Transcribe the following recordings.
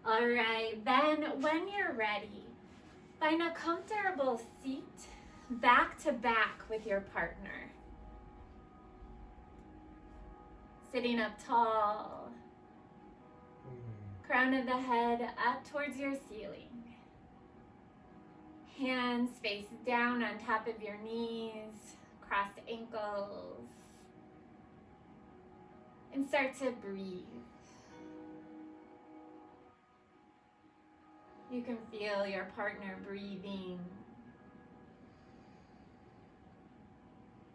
All right, then when you're ready, find a comfortable seat back to back with your partner. Sitting up tall, crown of the head up towards your ceiling. Hands face down on top of your knees, crossed ankles. And start to breathe. You can feel your partner breathing.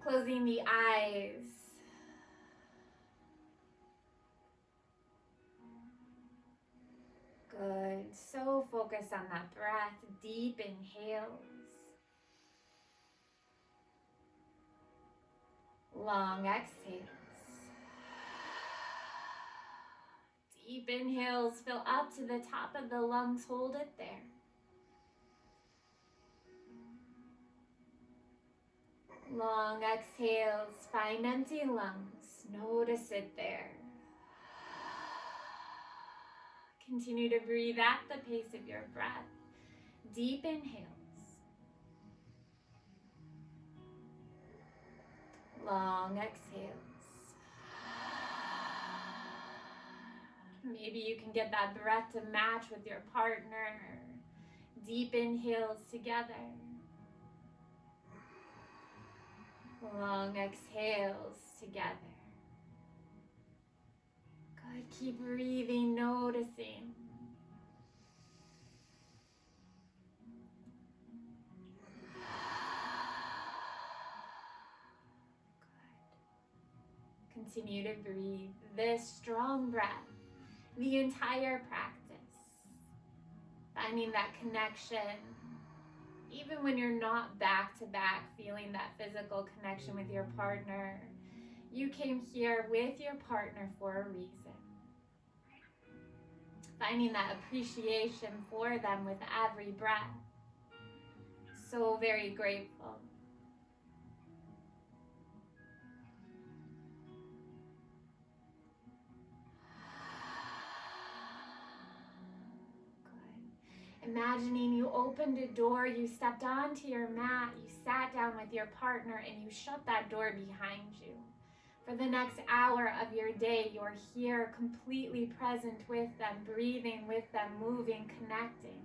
Closing the eyes. Good. So focused on that breath. Deep inhales. Long exhales. Deep inhales, fill up to the top of the lungs, hold it there. Long exhales, find empty lungs, notice it there. Continue to breathe at the pace of your breath. Deep inhales. Long exhales. Maybe you can get that breath to match with your partner. Deep inhales together. Long exhales together. Good, keep breathing, noticing. Good. Continue to breathe this strong breath the entire practice. Finding that connection. Even when you're not back to back, feeling that physical connection with your partner, you came here with your partner for a reason. Finding that appreciation for them with every breath. So very grateful. Imagining you opened a door, you stepped onto your mat, you sat down with your partner, and you shut that door behind you. For the next hour of your day, you're here completely present with them, breathing with them, moving, connecting.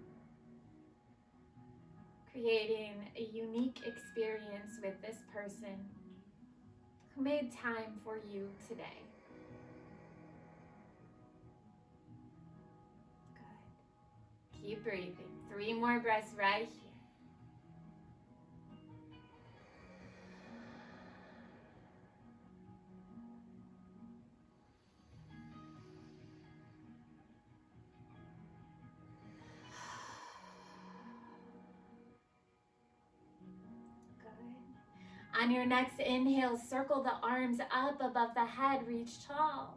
Creating a unique experience with this person who made time for you today. Keep breathing. 3 more breaths right here. Good. On your next inhale, circle the arms up above the head, reach tall.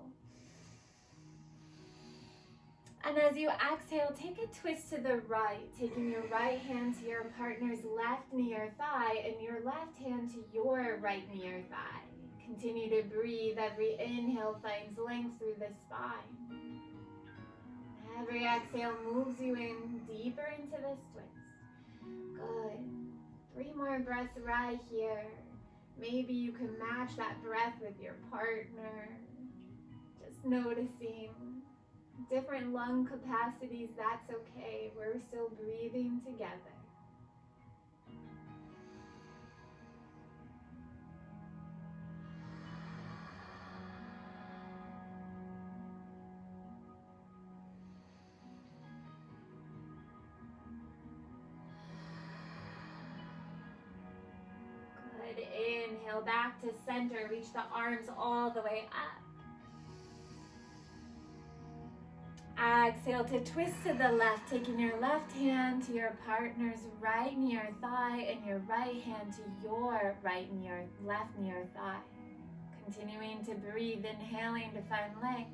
And as you exhale, take a twist to the right, taking your right hand to your partner's left knee or thigh and your left hand to your right knee or thigh. Continue to breathe. Every inhale finds length through the spine. Every exhale moves you in deeper into this twist. Good. 3 more breaths right here. Maybe you can match that breath with your partner. Just noticing. Different lung capacities, that's okay. We're still breathing together. Good. Inhale back to center. Reach the arms all the way up. Exhale to twist to the left, taking your left hand to your partner's right knee or thigh and your right hand to your right knee or left knee or thigh. Continuing to breathe, inhaling to find length.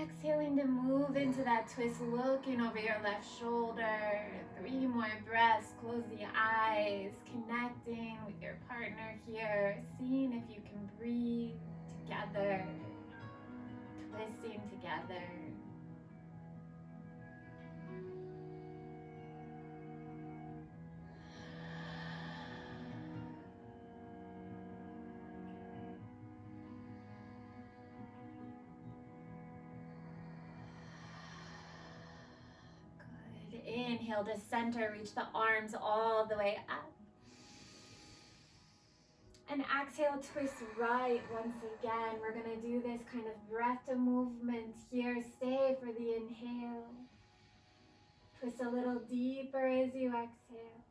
Exhaling to move into that twist, looking over your left shoulder. 3 more breaths, close the eyes, connecting with your partner here, seeing if you can breathe together. Twisting together. Inhale to center, reach the arms all the way up. And exhale, twist right once again. We're gonna do this kind of breath to movement here. Stay for the inhale. Twist a little deeper as you exhale.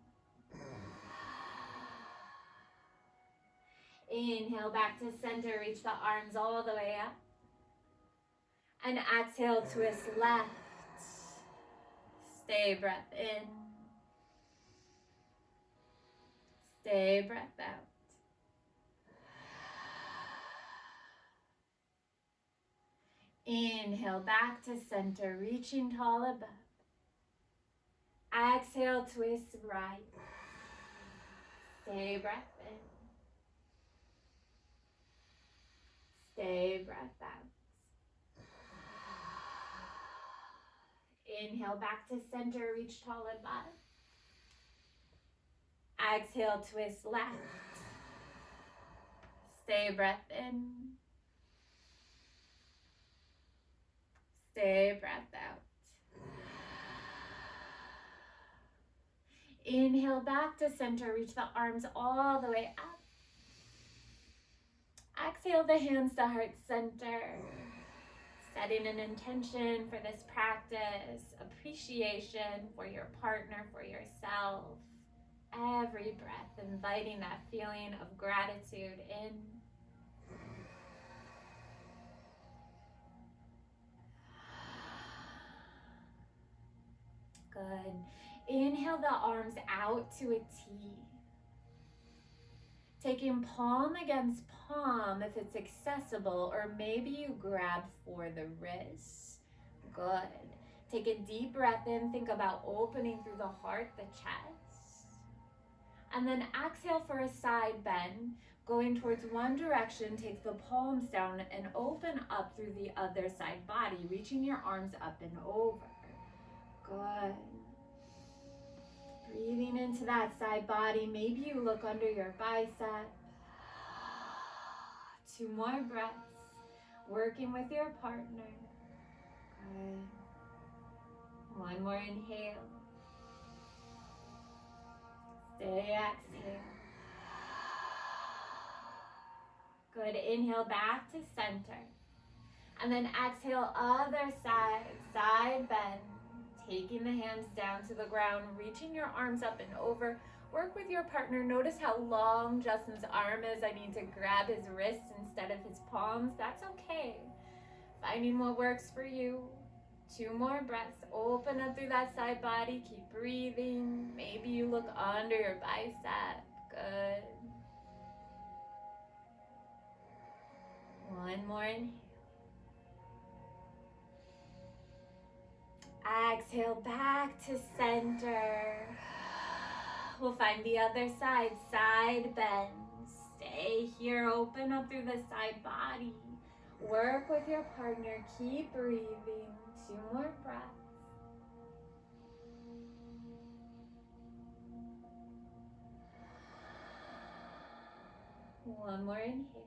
Inhale back to center, reach the arms all the way up. And exhale, twist left. Stay, breath in. Stay, breath out. Inhale back to center, reaching tall above. Exhale, twist right. Stay, breath in. Stay, breath out. Inhale back to center, reach tall above. Exhale, twist left. Stay, breath in. Stay, breath out. Inhale back to center, reach the arms all the way up. Exhale the hands to heart center. Setting an intention for this practice, appreciation for your partner, for yourself. Every breath, inviting that feeling of gratitude in. Good. Inhale the arms out to a T. Taking palm against palm if it's accessible, or maybe you grab for the wrists. Good. Take a deep breath in. Think about opening through the heart, the chest. And then exhale for a side bend. Going towards one direction, take the palms down and open up through the other side body, reaching your arms up and over. Good. Breathing into that side body. Maybe you look under your bicep. 2 more breaths. Working with your partner. Good. 1 more inhale. Stay, exhale. Good. Inhale back to center. And then exhale, other side. Side bend. Taking the hands down to the ground, reaching your arms up and over. Work with your partner. Notice how long Justin's arm is. I need to grab his wrists instead of his palms. That's okay. Finding what works for you. 2 more breaths. Open up through that side body. Keep breathing. Maybe you look under your bicep. Good. 1 more inhale. Exhale back to center. We'll find the other side. Side bend. Stay here. Open up through the side body. Work with your partner. Keep breathing. 2 more breaths. One more inhale.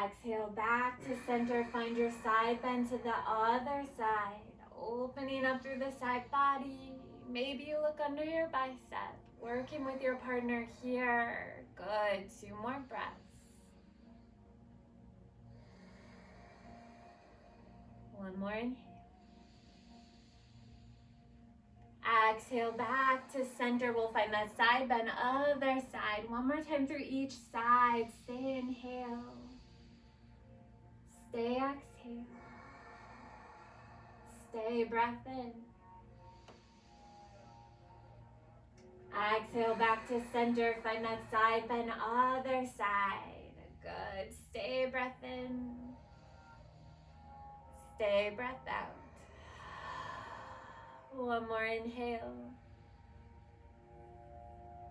Exhale back to center. Find your side bend to the other side. Opening up through the side body. Maybe you look under your bicep. Working with your partner here. Good. 2 more breaths. 1 more inhale. Exhale back to center. We'll find that side bend, other side. 1 more time through each side. Stay, inhale. Stay, exhale. Stay, breath in. Exhale back to center. Find that side bend, other side. Good. Stay, breath in. Stay, breath out. 1 more inhale.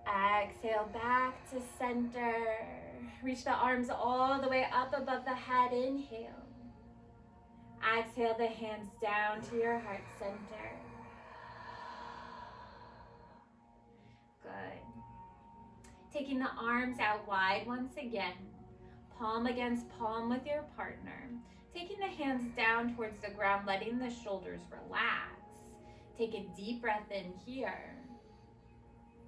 Exhale back to center. Reach the arms all the way up above the head. Inhale. Exhale the hands down to your heart center. Good. Taking the arms out wide once again. palm against palm with your partner. Taking the hands down towards the ground, letting the shoulders relax. Take a deep breath in here.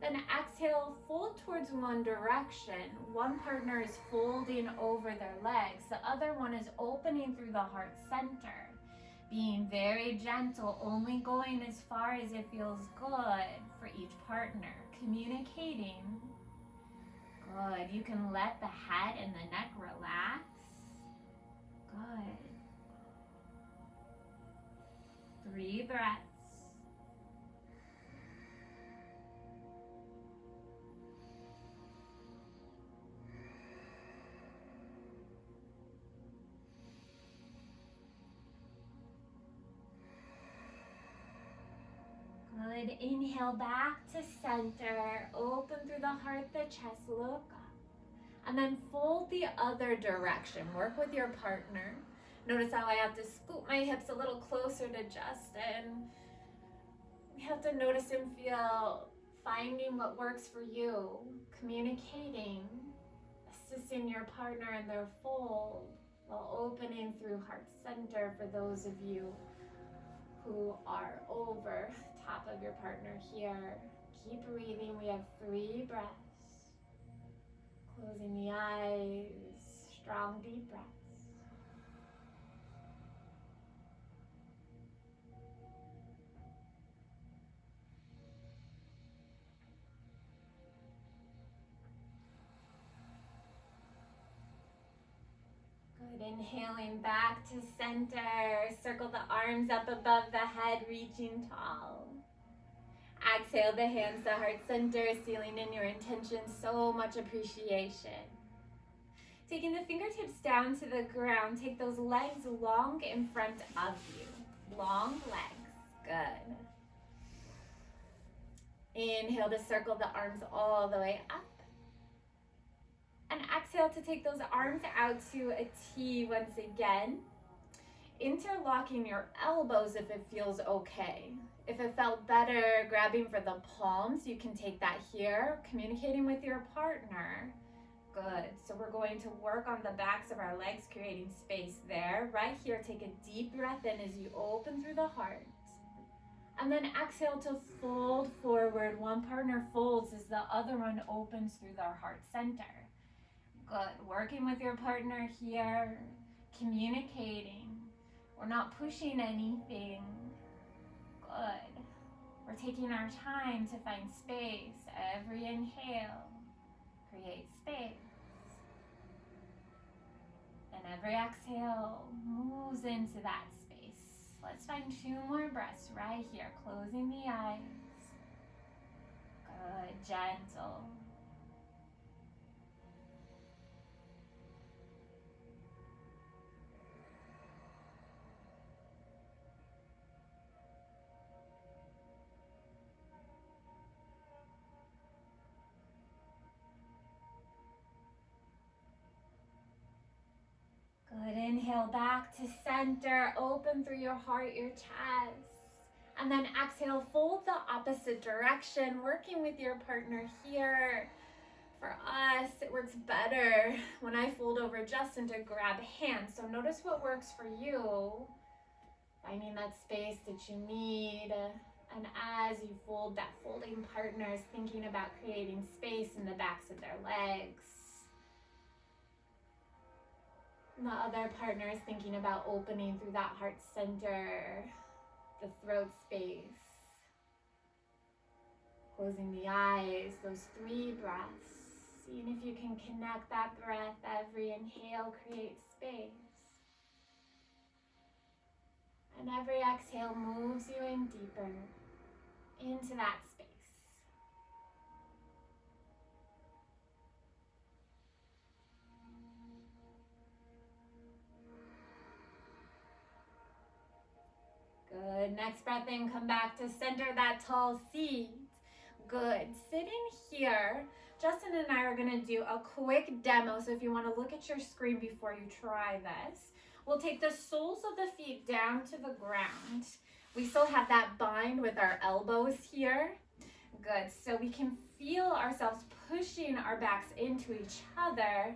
Then exhale, fold towards one direction. One partner is folding over their legs. The other one is opening through the heart center. Being very gentle, only going as far as it feels good for each partner. Communicating. Good. You can let the head and the neck relax. Good. 3 breaths. Good. Inhale back to center. Open through the heart, the chest, look up. And then fold the other direction. Work with your partner. Notice how I have to scoop my hips a little closer to Justin. We have to notice and feel, finding what works for you, communicating, assisting your partner in their fold while opening through heart center for those of you who are over top of your partner here. Keep breathing. We have 3 breaths. Closing the eyes, strong deep breaths. Good, inhaling back to center. Circle the arms up above the head, reaching tall. Exhale the hands to heart center, sealing in your intention, so much appreciation. Taking the fingertips down to the ground, take those legs long in front of you. Long legs, good. Inhale to circle the arms all the way up. And exhale to take those arms out to a T once again. Interlocking your elbows if it feels okay. If it felt better grabbing for the palms, you can take that here, communicating with your partner. Good. So we're going to work on the backs of our legs, creating space there. Right here, take a deep breath in as you open through the heart. And then exhale to fold forward. One partner folds as the other one opens through their heart center. Good. Working with your partner here, communicating. We're not pushing anything. Good. We're taking our time to find space. Every inhale, create space. And every exhale moves into that space. Let's find 2 more breaths right here. Closing the eyes. Good, gentle. Good, inhale back to center, open through your heart, your chest. And then exhale, fold the opposite direction, working with your partner here. For us, it works better when I fold over Justin to grab hands. So notice what works for you, finding that space that you need. And as you fold, that folding partner is thinking about creating space in the backs of their legs. And the other partner is thinking about opening through that heart center, the throat space. Closing the eyes, those 3 breaths. Seeing if you can connect that breath. Every inhale creates space. And every exhale moves you in deeper into that space. Good. Next breath in, come back to center that tall seat. Good. Sitting here, Justin and I are going to do a quick demo. So if you want to look at your screen before you try this, we'll take the soles of the feet down to the ground. We still have that bind with our elbows here. Good. So we can feel ourselves pushing our backs into each other.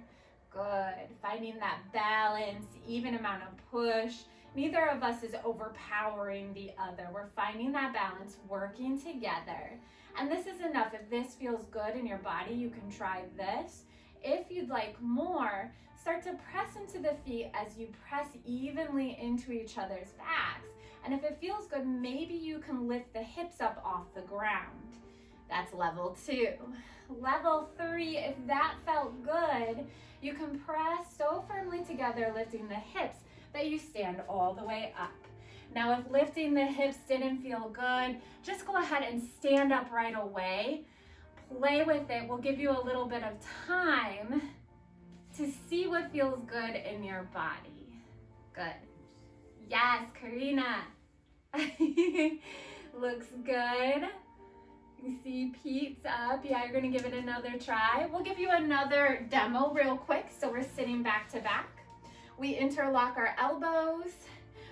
Good. Finding that balance, even amount of push. Neither of us is overpowering the other. We're finding that balance, working together. And this is enough. If this feels good in your body, you can try this. If you'd like more, start to press into the feet as you press evenly into each other's backs. And if it feels good, maybe you can lift the hips up off the ground. That's level 2. Level 3, if that felt good, you can press so firmly together, lifting the hips, that you stand all the way up. Now, if lifting the hips didn't feel good, just go ahead and stand up right away. Play with it. We'll give you a little bit of time to see what feels good in your body. Good. Yes, Karina. Looks good. You see Pete's up. Yeah, you're gonna give it another try. We'll give you another demo real quick. So we're sitting back to back. We interlock our elbows,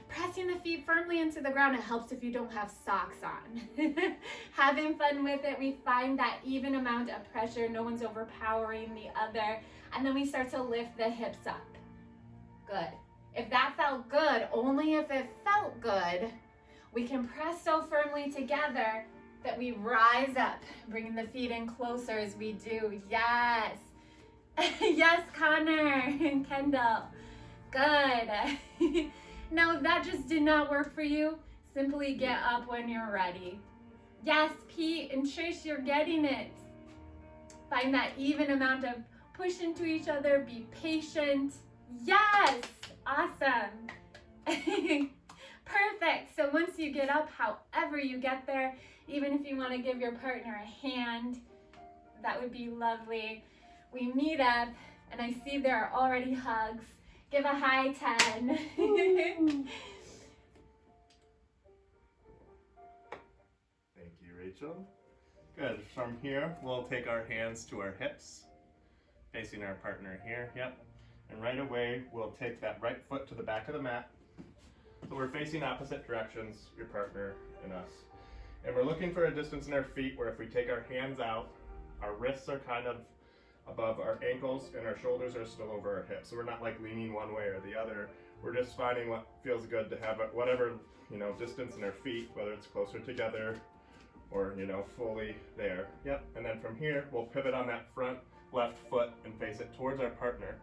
pressing the feet firmly into the ground. It helps if you don't have socks on. Having fun with it. We find that even amount of pressure. No one's overpowering the other. And then we start to lift the hips up. Good. If that felt good, only if it felt good, we can press so firmly together that we rise up, bringing the feet in closer as we do. Yes. Yes, Connor and Kendall. Good. Now, if that just did not work for you, simply get up when you're ready. Yes, Pete and Trish, you're getting it. Find that even amount of push into each other. Be patient. Yes. Awesome. Perfect. So once you get up, however you get there, even if you want to give your partner a hand, that would be lovely. We meet up, and I see there are already hugs. Give a high 10. Thank you, Rachel. Good. From here, we'll take our hands to our hips, facing our partner here. Yep. And right away, we'll take that right foot to the back of the mat. So we're facing opposite directions, your partner and us. And we're looking for a distance in our feet where if we take our hands out, our wrists are kind of above our ankles and our shoulders are still over our hips. So we're not like leaning one way or the other. We're just finding what feels good to have whatever, distance in our feet, whether it's closer together or, fully there. Yep. And then from here, we'll pivot on that front left foot and face it towards our partner.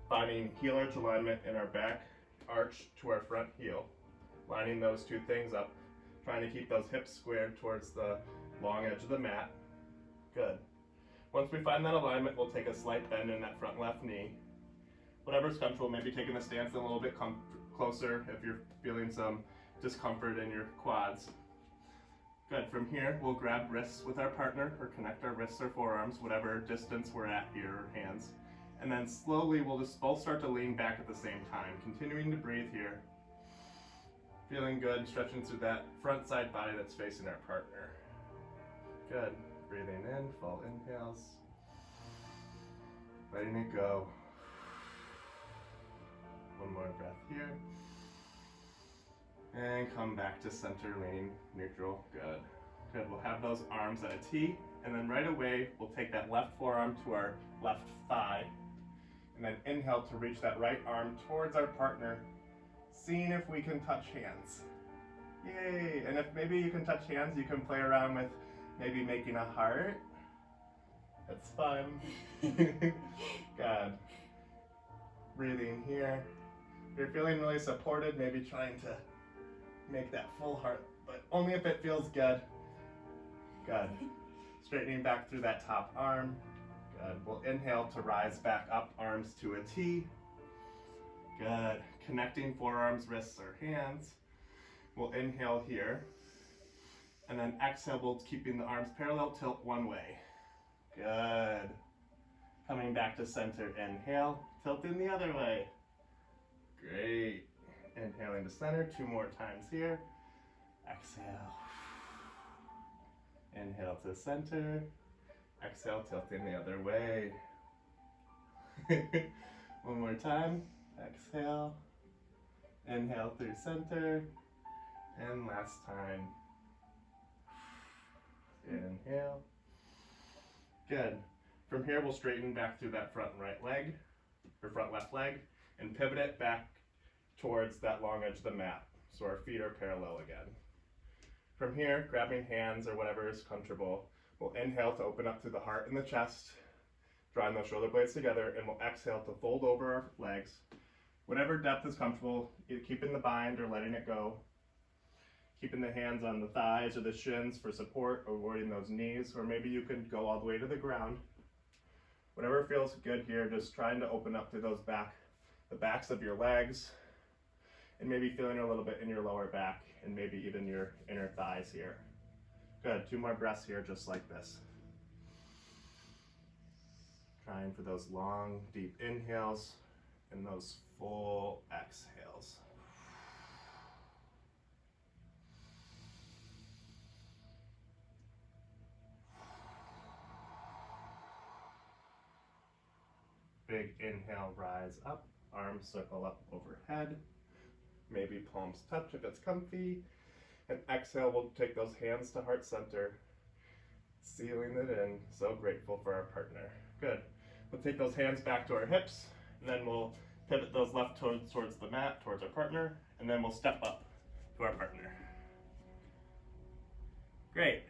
Finding heel arch alignment in our back arch to our front heel. Lining those two things up. Trying to keep those hips squared towards the long edge of the mat. Good. Once we find that alignment, we'll take a slight bend in that front left knee. Whatever's comfortable, maybe taking the stance a little bit closer if you're feeling some discomfort in your quads. Good. From here, we'll grab wrists with our partner or connect our wrists or forearms, whatever distance we're at here, or hands. And then slowly we'll just both start to lean back at the same time, continuing to breathe here. Feeling good, stretching through that front side body that's facing our partner. Good. Breathing in, full inhales. Letting it go. One more breath here. And come back to center, leaning neutral. Good. Good. We'll have those arms at a T. And then right away, we'll take that left forearm to our left thigh. And then inhale to reach that right arm towards our partner, seeing if we can touch hands. Yay! And if maybe you can touch hands, you can play around with maybe making a heart. That's fun. Good. Breathing here. If you're feeling really supported, maybe trying to make that full heart, but only if it feels good. Good. Straightening back through that top arm. Good. We'll inhale to rise back up, arms to a T. Good. Connecting forearms, wrists, or hands. We'll inhale here. And then exhale, we'll keeping the arms parallel, tilt one way. Good. Coming back to center, inhale, tilting the other way. Great. Inhaling to center, 2 more times here. Exhale. Inhale to center. Exhale, tilting the other way. One more time. Exhale. Inhale through center. And last time. Inhale. Good. From here, we'll straighten back through that front right leg, or front left leg, and pivot it back towards that long edge of the mat. So our feet are parallel again. From here, grabbing hands or whatever is comfortable, we'll inhale to open up through the heart and the chest, drawing those shoulder blades together, and we'll exhale to fold over our legs. Whatever depth is comfortable, either keeping the bind or letting it go. Keeping the hands on the thighs or the shins for support, avoiding those knees, or maybe you could go all the way to the ground. Whatever feels good here, just trying to open up to those the backs of your legs, and maybe feeling a little bit in your lower back, and maybe even your inner thighs here. Good, 2 more breaths here, just like this. Trying for those long, deep inhales, and those full exhales. Big inhale, rise up, arms circle up overhead. Maybe palms touch if it's comfy. And exhale, we'll take those hands to heart center, sealing it in. So grateful for our partner. Good. We'll take those hands back to our hips, and then we'll pivot those left toes towards the mat, towards our partner, and then we'll step up to our partner. Great.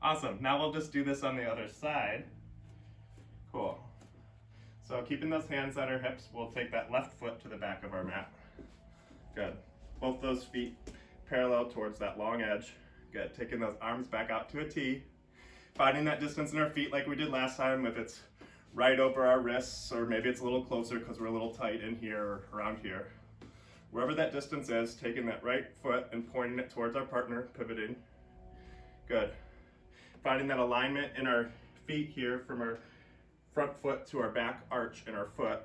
Awesome. Now we'll just do this on the other side. Cool. So keeping those hands at our hips, we'll take that left foot to the back of our mat. Good. Both those feet parallel towards that long edge. Good. Taking those arms back out to a T. Finding that distance in our feet like we did last time, if it's right over our wrists, or maybe it's a little closer because we're a little tight in here or around here. Wherever that distance is, taking that right foot and pointing it towards our partner, pivoting. Good. Finding that alignment in our feet here from our front foot to our back arch in our foot.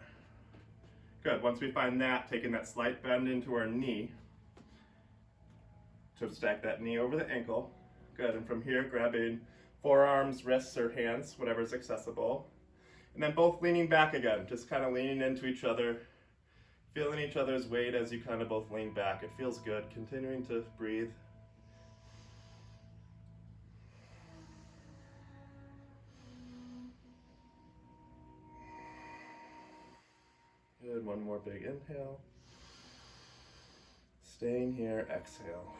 Good. Once we find that, taking that slight bend into our knee to stack that knee over the ankle. Good. And from here, grabbing forearms, wrists, or hands, whatever's accessible. And then both leaning back again, just kind of leaning into each other, feeling each other's weight as you kind of both lean back. It feels good. Continuing to breathe. Good, 1 more big inhale. Staying here, exhale.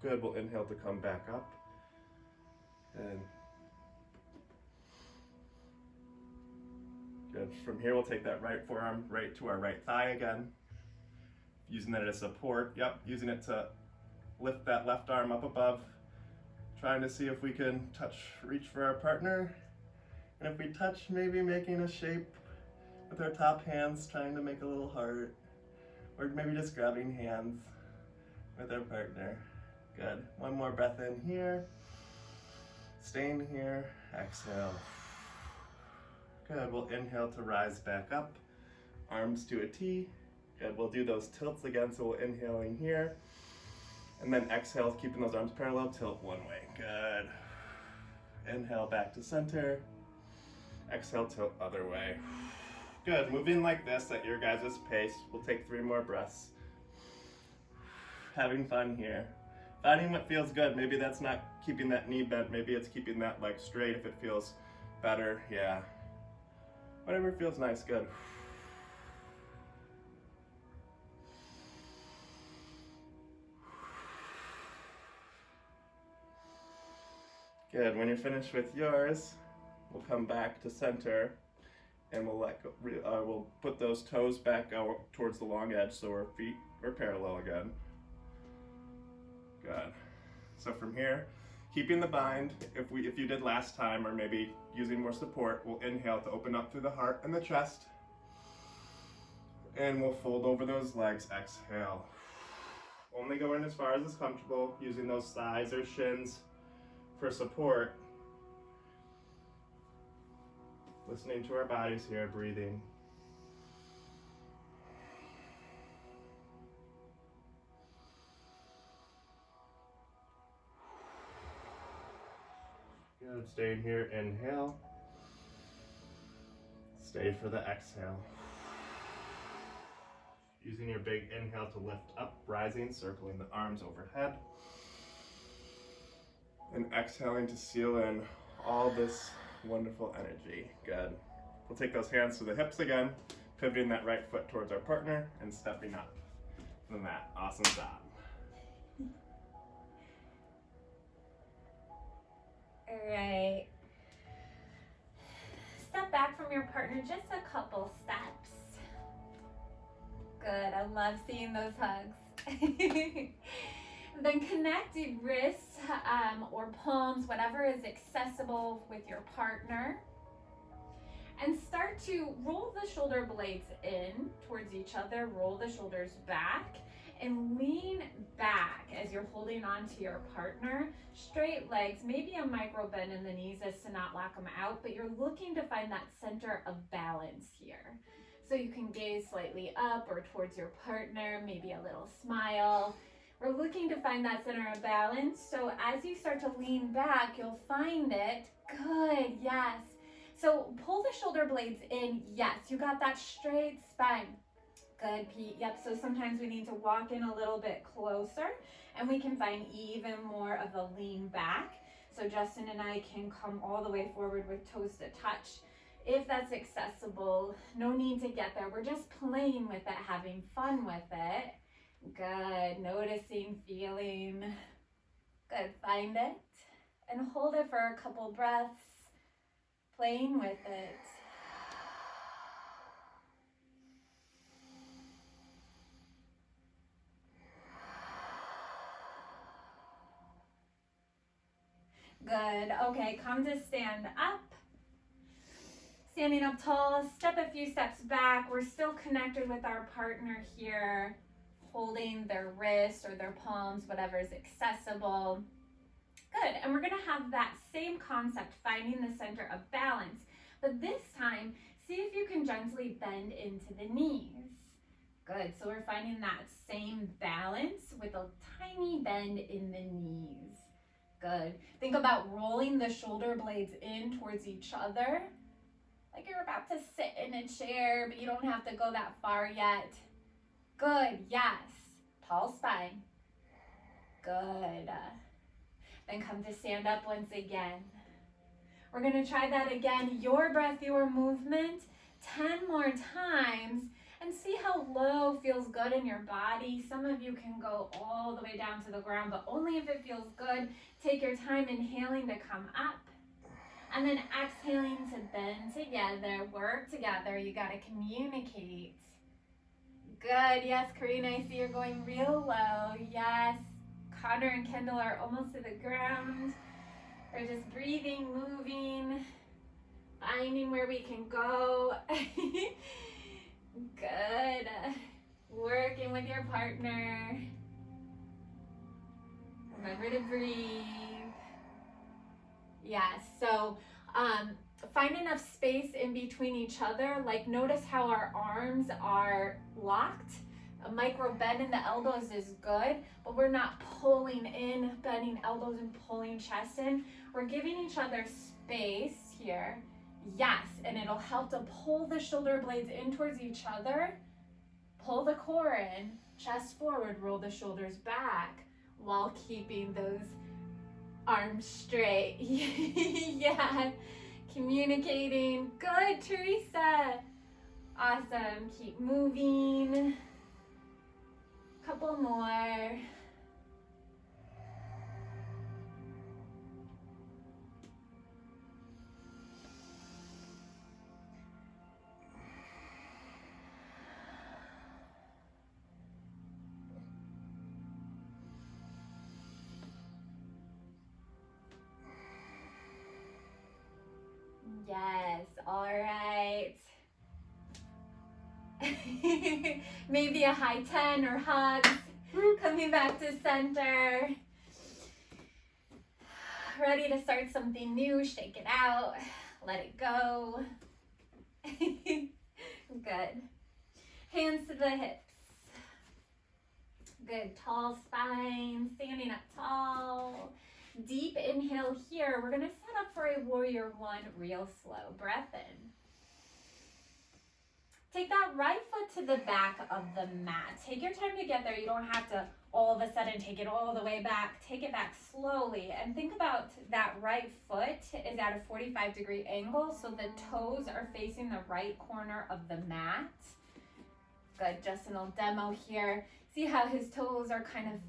Good, we'll inhale to come back up. And good, from here we'll take that right forearm right to our right thigh again. Using that as support, yep, using it to lift that left arm up above. Trying to see if we can reach for our partner. And if we touch, maybe making a shape with our top hands, trying to make a little heart, or maybe just grabbing hands with our partner. Good. 1 more breath in here. Staying here. Exhale. Good. We'll inhale to rise back up. Arms to a T. Good. We'll do those tilts again, so we'll inhaling here. And then exhale, keeping those arms parallel, tilt one way. Good. Inhale back to center. Exhale, tilt other way. Good, moving like this at your guys' pace. We'll take 3 more breaths. Having fun here. Finding what feels good. Maybe that's not keeping that knee bent. Maybe it's keeping that leg straight if it feels better. Yeah. Whatever feels nice, good. Good, when you're finished with yours, we'll come back to center. And we'll put those toes back out towards the long edge so our feet are parallel again. Good. So from here, keeping the bind, if you did last time, or maybe using more support, we'll inhale to open up through the heart and the chest. And we'll fold over those legs, exhale. Only going as far as is comfortable, using those thighs or shins for support. Listening to our bodies here, breathing. Good, staying here, inhale. Stay for the exhale. Using your big inhale to lift up, rising, circling the arms overhead. And exhaling to seal in all this Wonderful energy. Good. We'll take those hands to the hips again, pivoting that right foot towards our partner and stepping up to the mat. Awesome job. All right. Step back from your partner just a couple steps. Good. I love seeing those hugs. Then connect your wrists or palms, whatever is accessible with your partner. And start to roll the shoulder blades in towards each other, roll the shoulders back, and lean back as you're holding on to your partner. Straight legs, maybe a micro bend in the knees as to not lock them out, but you're looking to find that center of balance here. So you can gaze slightly up or towards your partner, maybe a little smile. We're looking to find that center of balance. So as you start to lean back, you'll find it. Good, yes. So pull the shoulder blades in. Yes, you got that straight spine. Good, Pete. Yep, so sometimes we need to walk in a little bit closer and we can find even more of a lean back. So Justin and I can come all the way forward with toes to touch. If that's accessible, no need to get there. We're just playing with it, having fun with it. Good, noticing, feeling. Good, find it and hold it for a couple breaths. Playing with it. Good. Okay, come to stand up. Standing up tall, step a few steps back. We're still connected with our partner here, holding their wrists or their palms, whatever is accessible. Good, and we're gonna have that same concept, finding the center of balance, but this time, see if you can gently bend into the knees. Good, so we're finding that same balance with a tiny bend in the knees. Good, think about rolling the shoulder blades in towards each other, like you're about to sit in a chair, but you don't have to go that far yet. Good, yes, tall spine. Good. Then come to stand up once again. We're gonna try that again. Your breath, your movement, 10 more times, and see how low feels good in your body. Some of you can go all the way down to the ground, but only if it feels good. Take your time inhaling to come up, and then exhaling to bend together, work together. You gotta communicate. Good, yes, Karina, I see you're going real low. Yes. Connor and Kendall are almost to the ground. They're just breathing, moving, finding where we can go. Good. Working with your partner. Remember to breathe. Yes, so find enough space in between each other. Like notice how our arms are locked. A micro bend in the elbows is good, but we're not pulling in, bending elbows and pulling chest in. We're giving each other space here. Yes, and it'll help to pull the shoulder blades in towards each other. Pull the core in, chest forward, roll the shoulders back while keeping those arms straight. Yeah, communicating. Good, Teresa. Awesome, keep moving. Couple more. Yes, all right. Maybe a high 10 or hugs. Coming back to center. Ready to start something new. Shake it out. Let it go. Good. Hands to the hips. Good. Tall spine. Standing up tall. Deep inhale here. We're going to set up for a warrior one real slow. Breath in. Take that right foot to the back of the mat. Take your time to get there. You don't have to all of a sudden take it all the way back. Take it back slowly, and think about that right foot is at a 45-degree angle, so the toes are facing the right corner of the mat. Good. Justin will demo here. See how his toes are kind of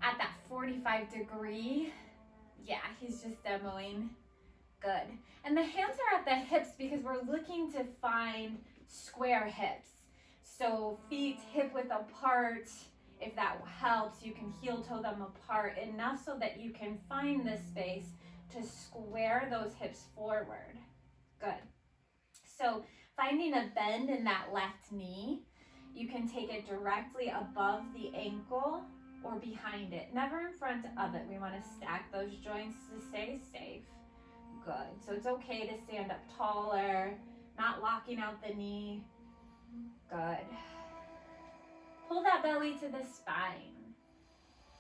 at that 45-degree? Yeah, he's just demoing. Good. And the hands are at the hips because we're looking to find square hips. So feet hip width apart. If that helps, you can heel toe them apart enough so that you can find the space to square those hips forward. Good. So finding a bend in that left knee, you can take it directly above the ankle or behind it, never in front of it. We want to stack those joints to stay safe. Good. So it's okay to stand up taller, not locking out the knee. Good. Pull that belly to the spine.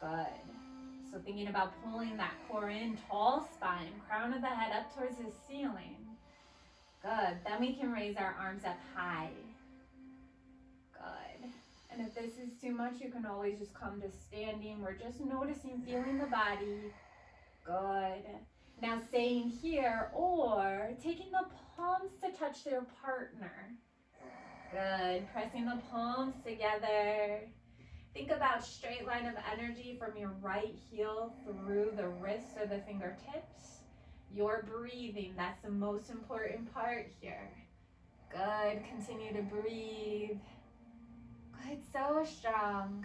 Good. So thinking about pulling that core in, tall spine, crown of the head up towards the ceiling. Good. Then we can raise our arms up high. Good. And if this is too much, you can always just come to standing. We're just noticing, feeling the body. Good. Now staying here or taking the palms to touch their partner. Good. Pressing the palms together. Think about straight line of energy from your right heel through the wrists or the fingertips. You're breathing. That's the most important part here. Good. Continue to breathe. Good. So strong.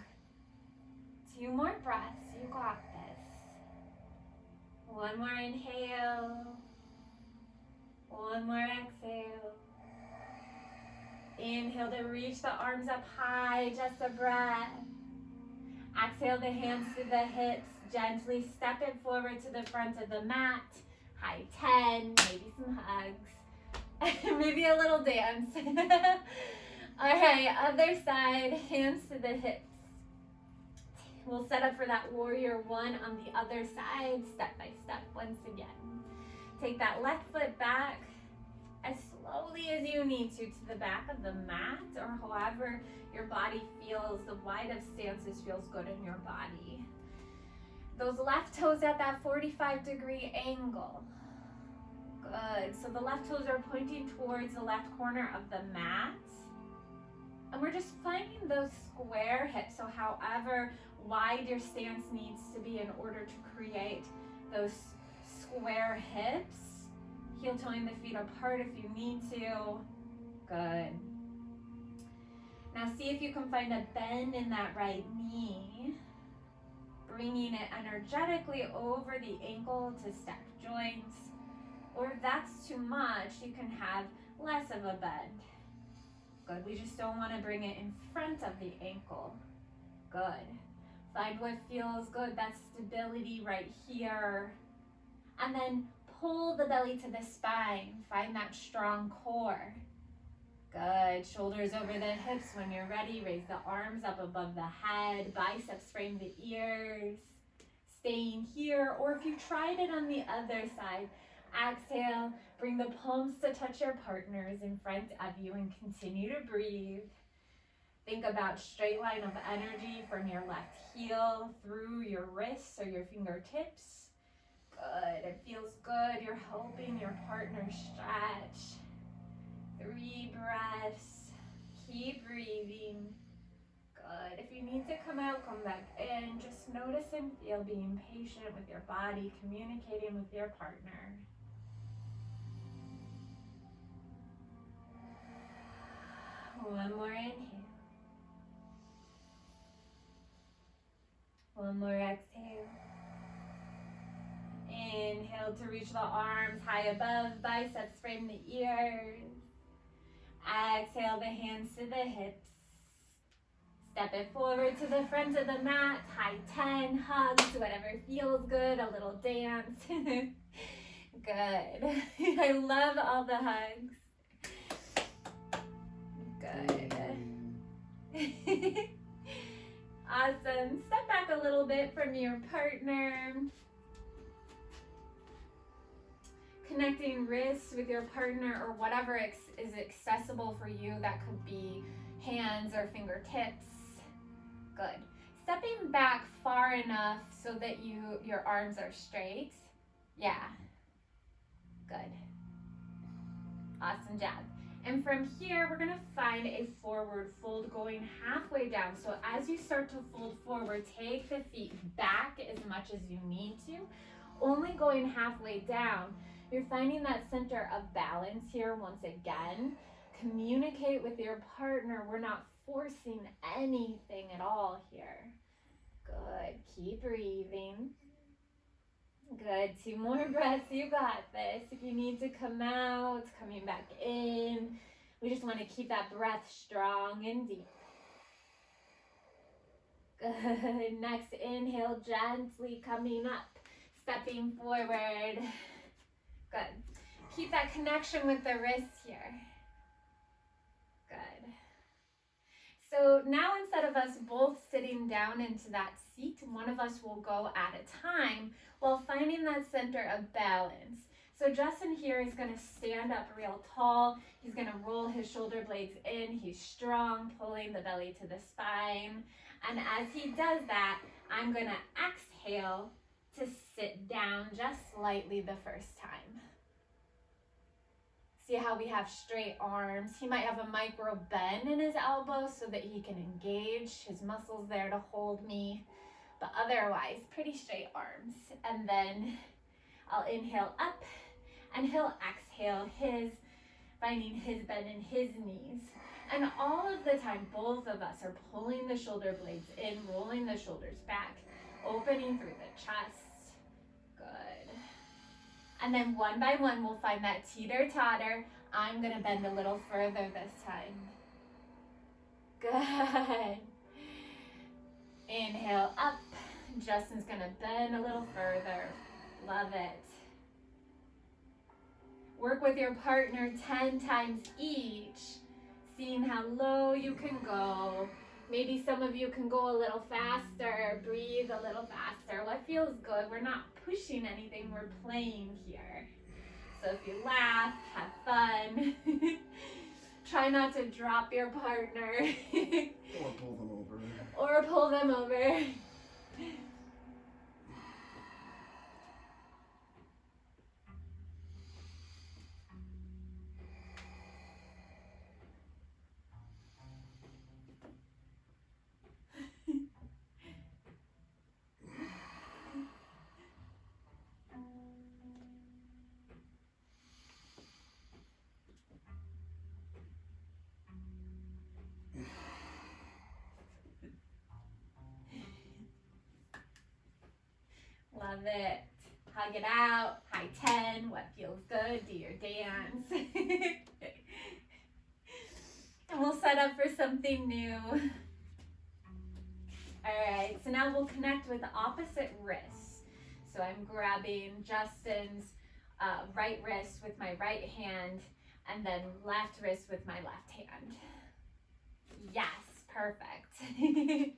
2 more breaths. You got this. 1 more inhale. 1 more exhale. Inhale to reach the arms up high, just a breath. Exhale the hands to the hips, gently step it forward to the front of the mat. High 10, maybe some hugs, maybe a little dance. All right, other side, hands to the hips. We'll set up for that warrior 1 on the other side, step by step once again. Take that left foot back as slowly as you need to the back of the mat, or however your body feels. The wide of stances feels good in your body. Those left toes at that 45-degree angle. Good. So the left toes are pointing towards the left corner of the mat. And we're just finding those square hips. So however wide your stance needs to be in order to create those square hips. Heel toeing the feet apart if you need to. Good. Now see if you can find a bend in that right knee. Bringing it energetically over the ankle to stack joints. Or if that's too much, you can have less of a bend. Good. We just don't want to bring it in front of the ankle. Good. Find what feels good. That stability right here. And then pull the belly to the spine. Find that strong core. Good. Shoulders over the hips. When you're ready, raise the arms up above the head. Biceps frame the ears. Staying here, or if you tried it on the other side, exhale. Bring the palms to touch your partners in front of you and continue to breathe. Think about straight line of energy from your left heel through your wrists or your fingertips. Good. It feels good. You're helping your partner stretch. 3 breaths. Keep breathing. Good. If you need to come out, come back in. Just notice and feel, being patient with your body, communicating with your partner. One more inhale. One more exhale. Inhale to reach the arms high above, biceps frame the ears. Exhale the hands to the hips. Step it forward to the front of the mat, high 10, hugs, whatever feels good, a little dance. Good. I love all the hugs. Good. Awesome. Step back a little bit from your partner. Connecting wrists with your partner or whatever is accessible for you. That could be hands or fingertips. Good. stepping back far enough so that your arms are straight. Yeah. Good. Awesome job. And from here, we're gonna find a forward fold going halfway down. So as you start to fold forward, take the feet back as much as you need to, only going halfway down. You're finding that center of balance here once again. Communicate with your partner. We're not forcing anything at all here. Good, keep breathing. Good, 2 more breaths, you got this. If you need to come out, coming back in. We just want to keep that breath strong and deep. Good, next inhale, gently coming up, stepping forward. Good, keep that connection with the wrists here. Good. So now instead of us both sitting down into that seat, one of us will go at a time while finding that center of balance. So Justin here is going to stand up real tall. He's going to roll his shoulder blades in. He's strong, pulling the belly to the spine. And as he does that, I'm going to exhale to sit down just slightly the first time. See how we have straight arms. He might have a micro bend in his elbow so that he can engage his muscles there to hold me. But otherwise, pretty straight arms. And then I'll inhale up and he'll exhale finding his bend in his knees. And all of the time, both of us are pulling the shoulder blades in, rolling the shoulders back, opening through the chest. Good. And then one by one, we'll find that teeter-totter. I'm gonna bend a little further this time. Good. Inhale up. Justin's gonna bend a little further. Love it. Work with your partner 10 times each, seeing how low you can go. Maybe some of you can go a little faster, breathe a little faster. What feels good? We're not pushing anything, we're playing here. So if you laugh, have fun. Try not to drop your partner. Or pull them over. Or pull them over. Love it. Hug it out. High 10. What feels good? Do your dance. And we'll set up for something new. All right. So now we'll connect with the opposite wrists. So I'm grabbing Justin's right wrist with my right hand and then left wrist with my left hand. Yes. Perfect.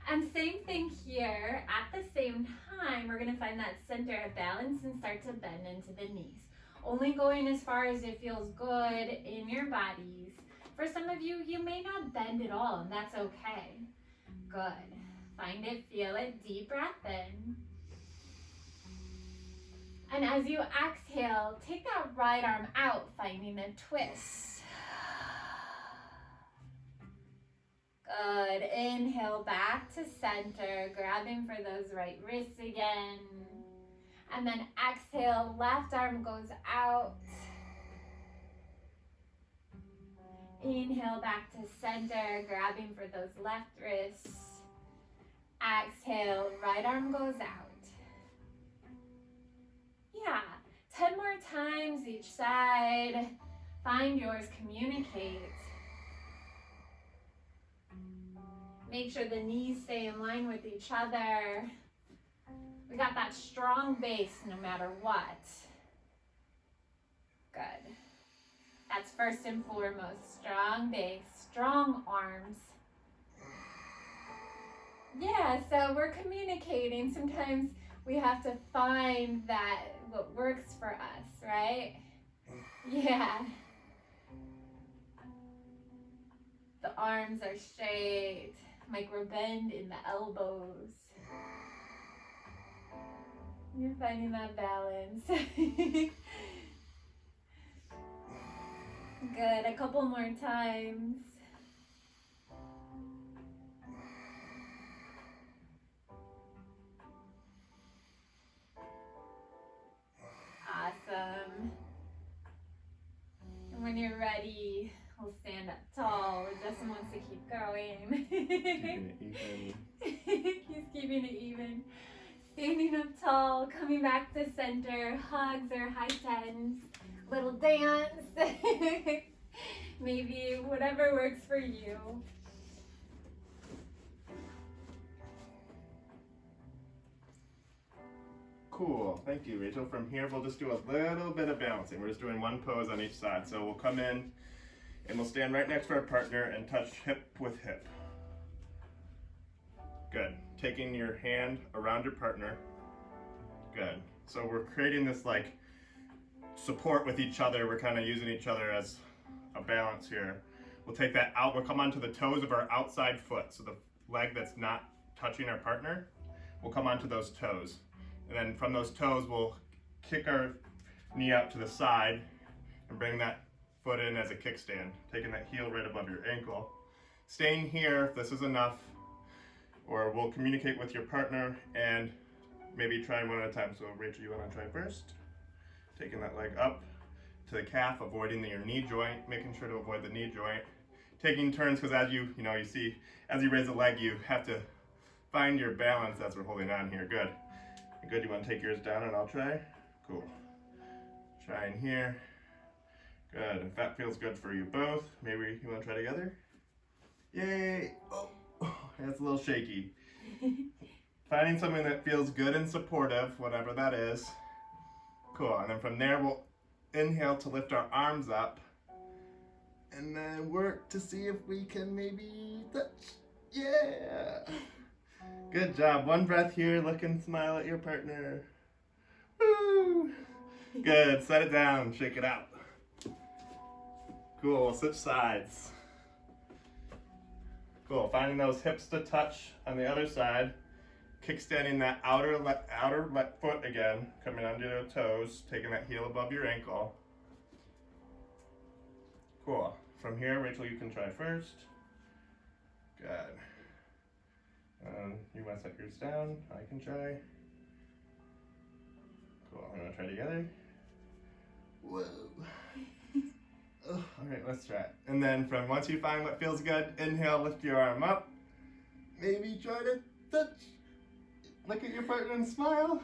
And same thing here, at the same time, we're gonna find that center of balance and start to bend into the knees. Only going as far as it feels good in your bodies. For some of you, you may not bend at all, and that's okay. Good. Find it, feel it, deep breath in. And as you exhale, take that right arm out, finding a twist. Good. Inhale back to center, grabbing for those right wrists again. And then exhale, left arm goes out. Inhale back to center, grabbing for those left wrists. Exhale, right arm goes out. Yeah, 10 more times each side. Find yours, communicate. Make sure the knees stay in line with each other. We got that strong base no matter what. Good. That's first and foremost. Strong base, strong arms. Yeah, so we're communicating. Sometimes we have to find that what works for us, right? Yeah. The arms are straight. Micro bend in the elbows. You're finding that balance. Good, a couple more times. Awesome. And when you're ready, we'll stand up tall. Justin wants to keep going. Keeping it even. He's keeping it even. Standing up tall, coming back to center, hugs or high tens, little dance. Maybe whatever works for you. Cool, thank you, Rachel. From here, we'll just do a little bit of balancing. We're just doing one pose on each side. So we'll come in and we'll stand right next to our partner and touch hip with hip. Good. Taking your hand around your partner. Good. So we're creating this like support with each other. We're kind of using each other as a balance here. We'll take that out. We'll come onto the toes of our outside foot. So the leg that's not touching our partner, we'll come onto those toes. And then from those toes, we'll kick our knee out to the side and bring that foot in as a kickstand, taking that heel right above your ankle. Staying here, if this is enough, or we'll communicate with your partner and maybe try one at a time. So Rachel, you wanna try first? Taking that leg up to the calf, avoiding your knee joint, making sure to avoid the knee joint. Taking turns, because as you see, as you raise the leg, you have to find your balance as we're holding on here. Good. Good, you want to take yours down and I'll try? Cool. Try in here. Good, if that feels good for you both, maybe you want to try together? Yay! Oh, that's a little shaky. Finding something that feels good and supportive, whatever that is. Cool, and then from there we'll inhale to lift our arms up and then work to see if we can maybe touch. Yeah! Good job. One breath here. Look and smile at your partner. Woo! Good. Set it down. Shake it out. Cool. Switch sides. Cool. Finding those hips to touch on the other side. Kickstanding that outer foot again. Coming under your toes. Taking that heel above your ankle. Cool. From here, Rachel, you can try first. Good. You want to set yours down? I can try. Cool, we're going to try together. Whoa. Oh, all right, let's try it. And then from once you find what feels good, inhale, lift your arm up. Maybe try to touch. Look at your partner and smile.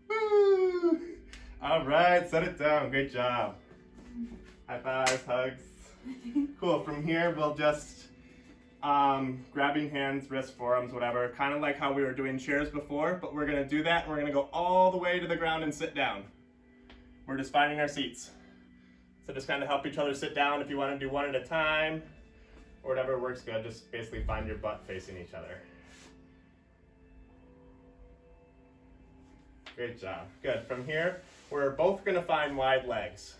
Woo! All right, set it down. Great job. High fives, hugs. Cool, from here we'll just grabbing hands, wrists, forearms, whatever, kind of like how we were doing chairs before, but we're going to do that and we're going to go all the way to the ground and sit down. We're just finding our seats. So just kind of help each other sit down if you want to do one at a time or whatever works good. Just basically find your butt facing each other. Great job. Good. From here, we're both going to find wide legs.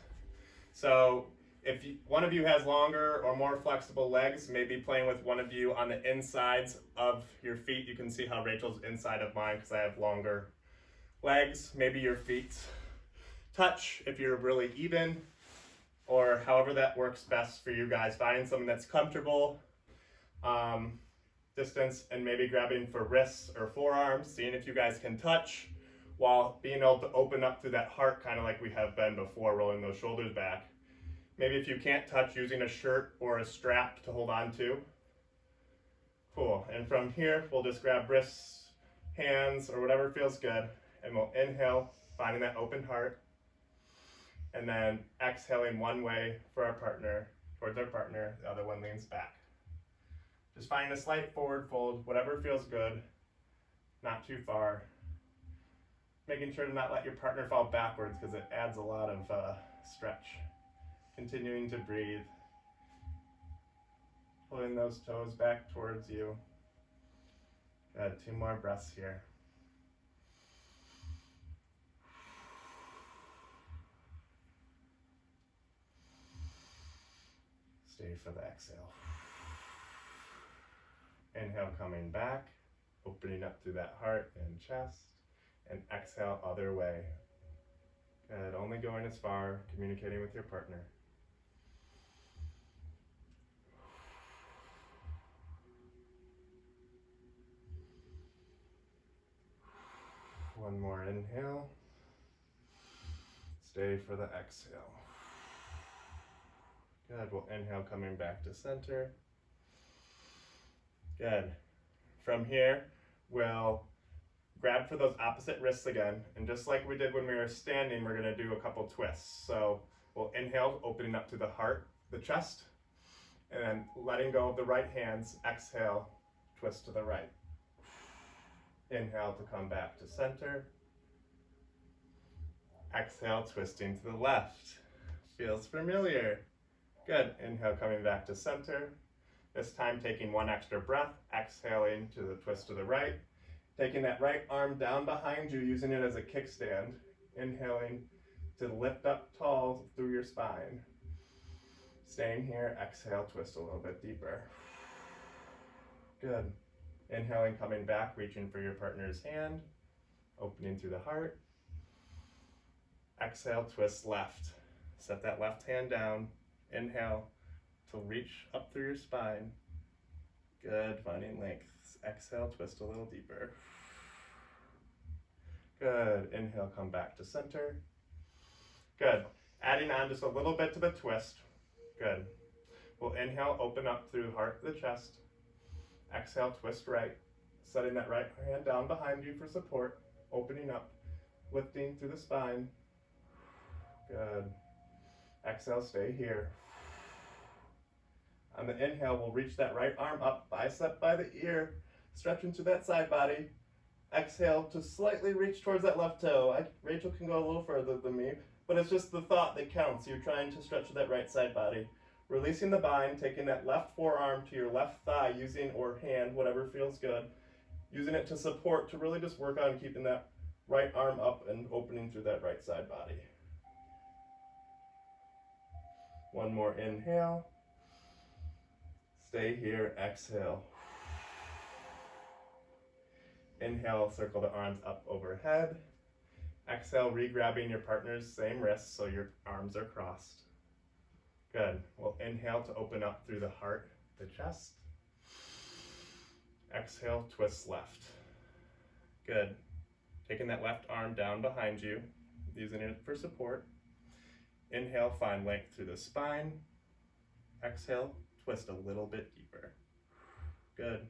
So if one of you has longer or more flexible legs, maybe playing with one of you on the insides of your feet. You can see how Rachel's inside of mine because I have longer legs. Maybe your feet touch if you're really even, or however that works best for you guys. Finding something that's comfortable, distance, and maybe grabbing for wrists or forearms, seeing if you guys can touch while being able to open up through that heart, kind of like we have been before, rolling those shoulders back. Maybe if you can't touch, using a shirt or a strap to hold on to. Cool, and from here, we'll just grab wrists, hands, or whatever feels good, and we'll inhale, finding that open heart, and then exhaling one way for our partner, towards our partner, the other one leans back. Just finding a slight forward fold, whatever feels good, not too far. Making sure to not let your partner fall backwards because it adds a lot of stretch. Continuing to breathe. Pulling those toes back towards you. Good, 2 more breaths here. Stay for the exhale. Inhale, coming back, opening up through that heart and chest, and exhale, other way. Good, only going as far, communicating with your partner. One more inhale. Stay for the exhale. Good, we'll inhale, coming back to center. Good. From here, we'll grab for those opposite wrists again, and just like we did when we were standing, we're gonna do a couple twists. So we'll inhale, opening up to the heart, the chest, and then letting go of the right hands, exhale, twist to the right. Inhale to come back to center. Exhale, twisting to the left. Feels familiar. Good, inhale, coming back to center. This time taking one extra breath, exhaling to the twist to the right. Taking that right arm down behind you, using it as a kickstand. Inhaling to lift up tall through your spine. Staying here, exhale, twist a little bit deeper. Good. Inhaling, coming back, reaching for your partner's hand. Opening through the heart. Exhale, twist left. Set that left hand down. Inhale to reach up through your spine. Good, finding length. Exhale, twist a little deeper. Good, inhale, come back to center. Good, adding on just a little bit to the twist. Good. We'll inhale, open up through heart to the chest. Exhale, twist right. Setting that right hand down behind you for support. Opening up, lifting through the spine. Good. Exhale, stay here. On the inhale, we'll reach that right arm up, bicep by the ear, stretching to that side body. Exhale to slightly reach towards that left toe. Rachel can go a little further than me, but it's just the thought that counts. You're trying to stretch that right side body. Releasing the bind, taking that left forearm to your left thigh, using, or hand, whatever feels good. Using it to support, to really just work on keeping that right arm up and opening through that right side body. One more inhale. Stay here, exhale. Inhale, circle the arms up overhead. Exhale, re-grabbing your partner's same wrists so your arms are crossed. Good. We'll inhale to open up through the heart, the chest. Exhale, twist left. Good. Taking that left arm down behind you, using it for support. Inhale, find length through the spine. Exhale, twist a little bit deeper. Good.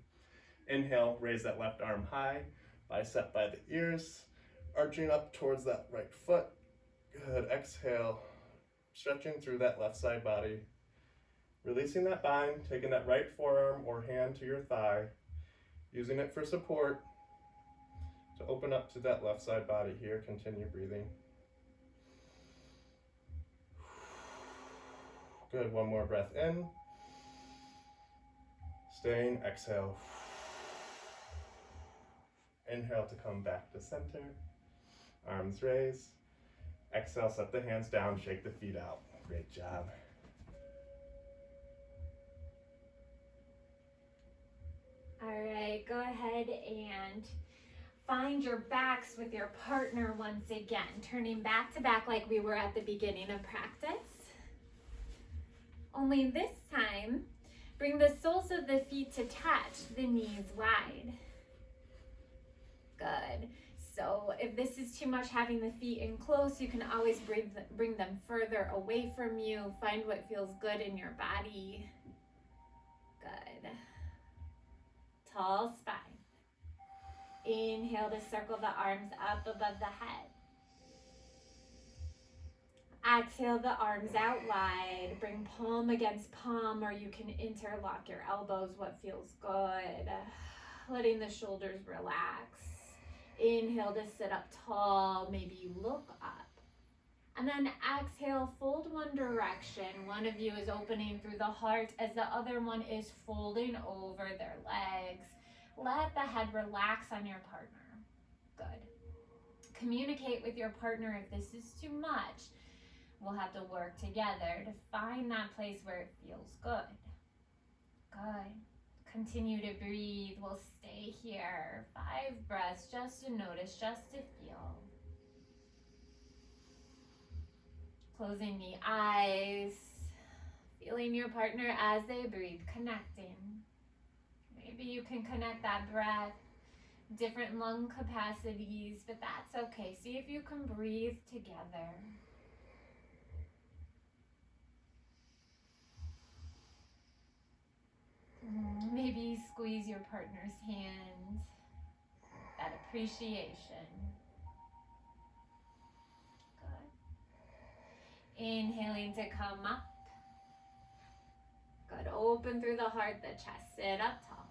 Inhale, raise that left arm high, bicep by the ears, arching up towards that right foot. Good. Exhale, stretching through that left side body. Releasing that bind, taking that right forearm or hand to your thigh, using it for support to open up to that left side body here. Continue breathing. Good. One more breath in. Staying, exhale. Inhale to come back to center. Arms raised. Exhale, set the hands down, shake the feet out. Great job. All right, go ahead and find your backs with your partner once again, turning back to back like we were at the beginning of practice. Only this time, bring the soles of the feet to touch, the knees wide. Good. So if this is too much having the feet in close, you can always bring them further away from you. Find what feels good in your body. Good. Tall spine. Inhale to circle the arms up above the head. Exhale the arms out wide. Bring palm against palm, or you can interlock your elbows, what feels good. Letting the shoulders relax. Inhale to sit up tall, maybe you look up. And then exhale, fold one direction. One of you is opening through the heart as the other one is folding over their legs. Let the head relax on your partner. Good. Communicate with your partner if this is too much. We'll have to work together to find that place where it feels good. Good. Continue to breathe. We'll stay here. 5 breaths just to notice, just to feel. Closing the eyes. Feeling your partner as they breathe, connecting. Maybe you can connect that breath, different lung capacities, but that's okay. See if you can breathe together. Maybe squeeze your partner's hand. That appreciation. Good. Inhaling to come up. Good. Open through the heart, the chest. Sit up tall.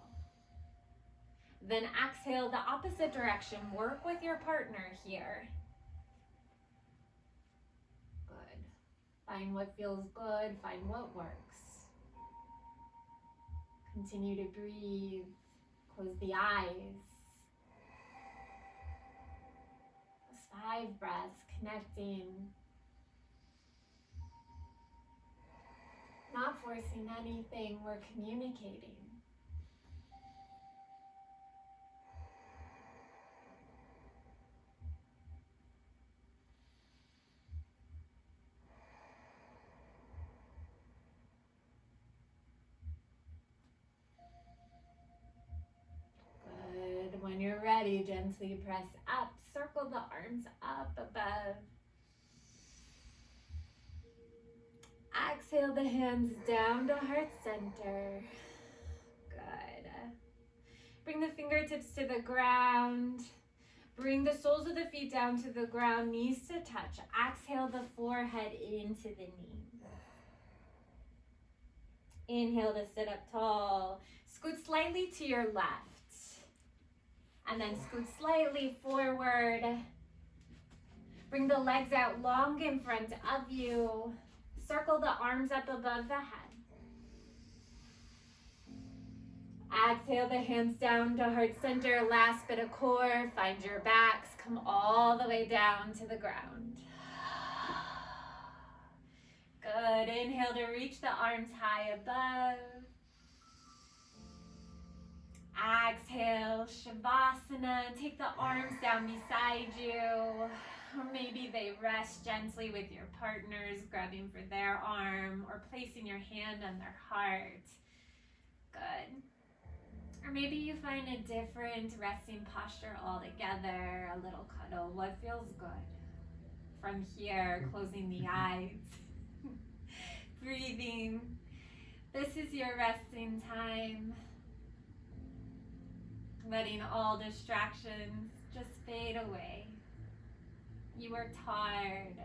Then exhale the opposite direction. Work with your partner here. Good. Find what feels good. Find what works. Continue to breathe. Close the eyes. Those 5 breaths, connecting. Not forcing anything, we're communicating. Good. When you're ready, gently press up. Circle the arms up above. Exhale the hands down to heart center. Good. Bring the fingertips to the ground. Bring the soles of the feet down to the ground, knees to touch. Exhale the forehead into the knees. Inhale to sit up tall. Scoot slightly to your left. And then scoot slightly forward. Bring the legs out long in front of you. Circle the arms up above the head. Exhale the hands down to heart center. Last bit of core. Find your backs. Come all the way down to the ground. Good. Inhale to reach the arms high above. Exhale, Shavasana. Take the arms down beside you. Or maybe they rest gently with your partners, grabbing for their arm or placing your hand on their heart. Good. Or maybe you find a different resting posture altogether, a little cuddle. What feels good? From here, closing the eyes, breathing. This is your resting time. Letting all distractions just fade away. You worked hard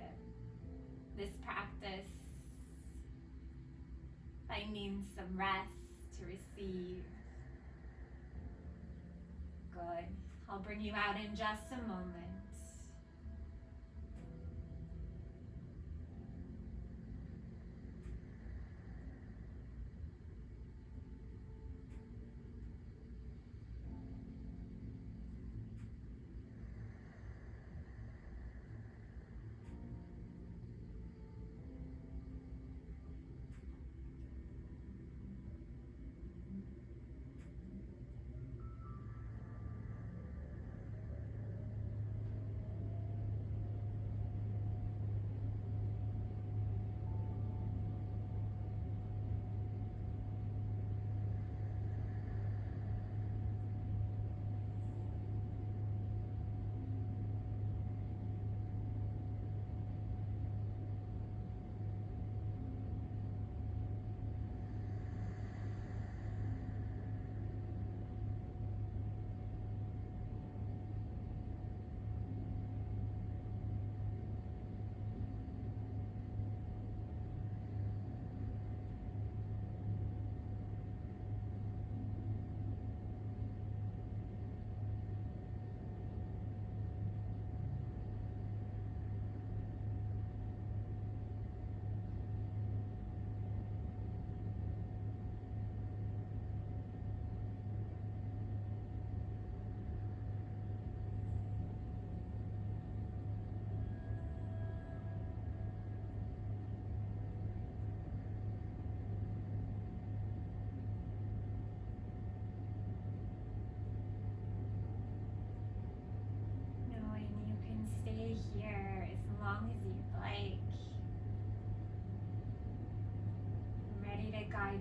this practice, finding some rest to receive. Good. I'll bring you out in just a moment.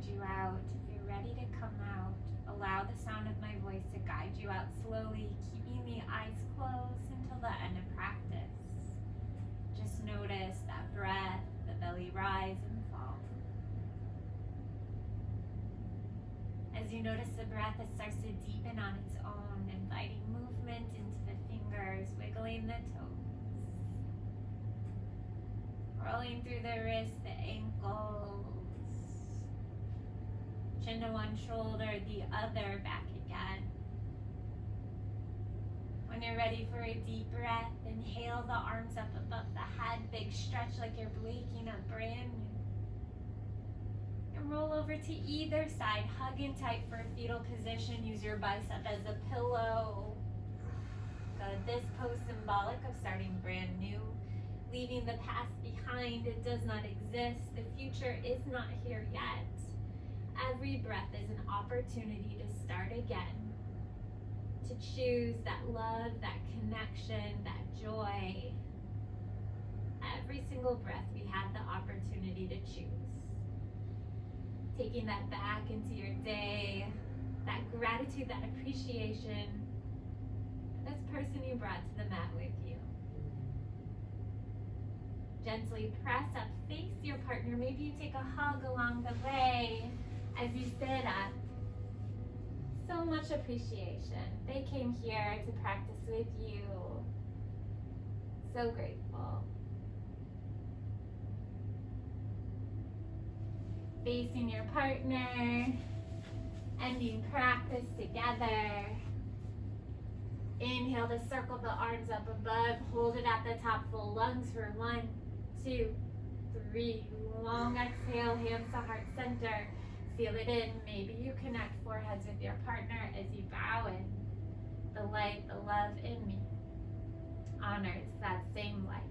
guide you out. If you're ready to come out, allow the sound of my voice to guide you out slowly, keeping the eyes closed until the end of practice. Just notice that breath, the belly rise and fall. As you notice the breath, it starts to deepen on its own, inviting movement into the fingers, wiggling the toes, rolling through the wrists, the ankles, chin to one shoulder, the other, back again. When you're ready for a deep breath, inhale the arms up above the head, big stretch like you're waking up brand new. And roll over to either side, hug in tight for a fetal position. Use your bicep as a pillow. Good. This pose symbolic of starting brand new, leaving the past behind. It does not exist. The future is not here yet. Every breath is an opportunity to start again, to choose that love, that connection, that joy. Every single breath we have the opportunity to choose. Taking that back into your day, that gratitude, that appreciation for this person you brought to the mat with you. Gently press up, face your partner. Maybe you take a hug along the way as you sit up. So much appreciation. They came here to practice with you. So grateful. Facing your partner, ending practice together. Inhale to circle the arms up above, hold it at the top, full lungs for 1, 2, 3. Long exhale, hands to heart center. Feel it in. Maybe you connect foreheads with your partner as you bow in. The light, the love in me honors that same light.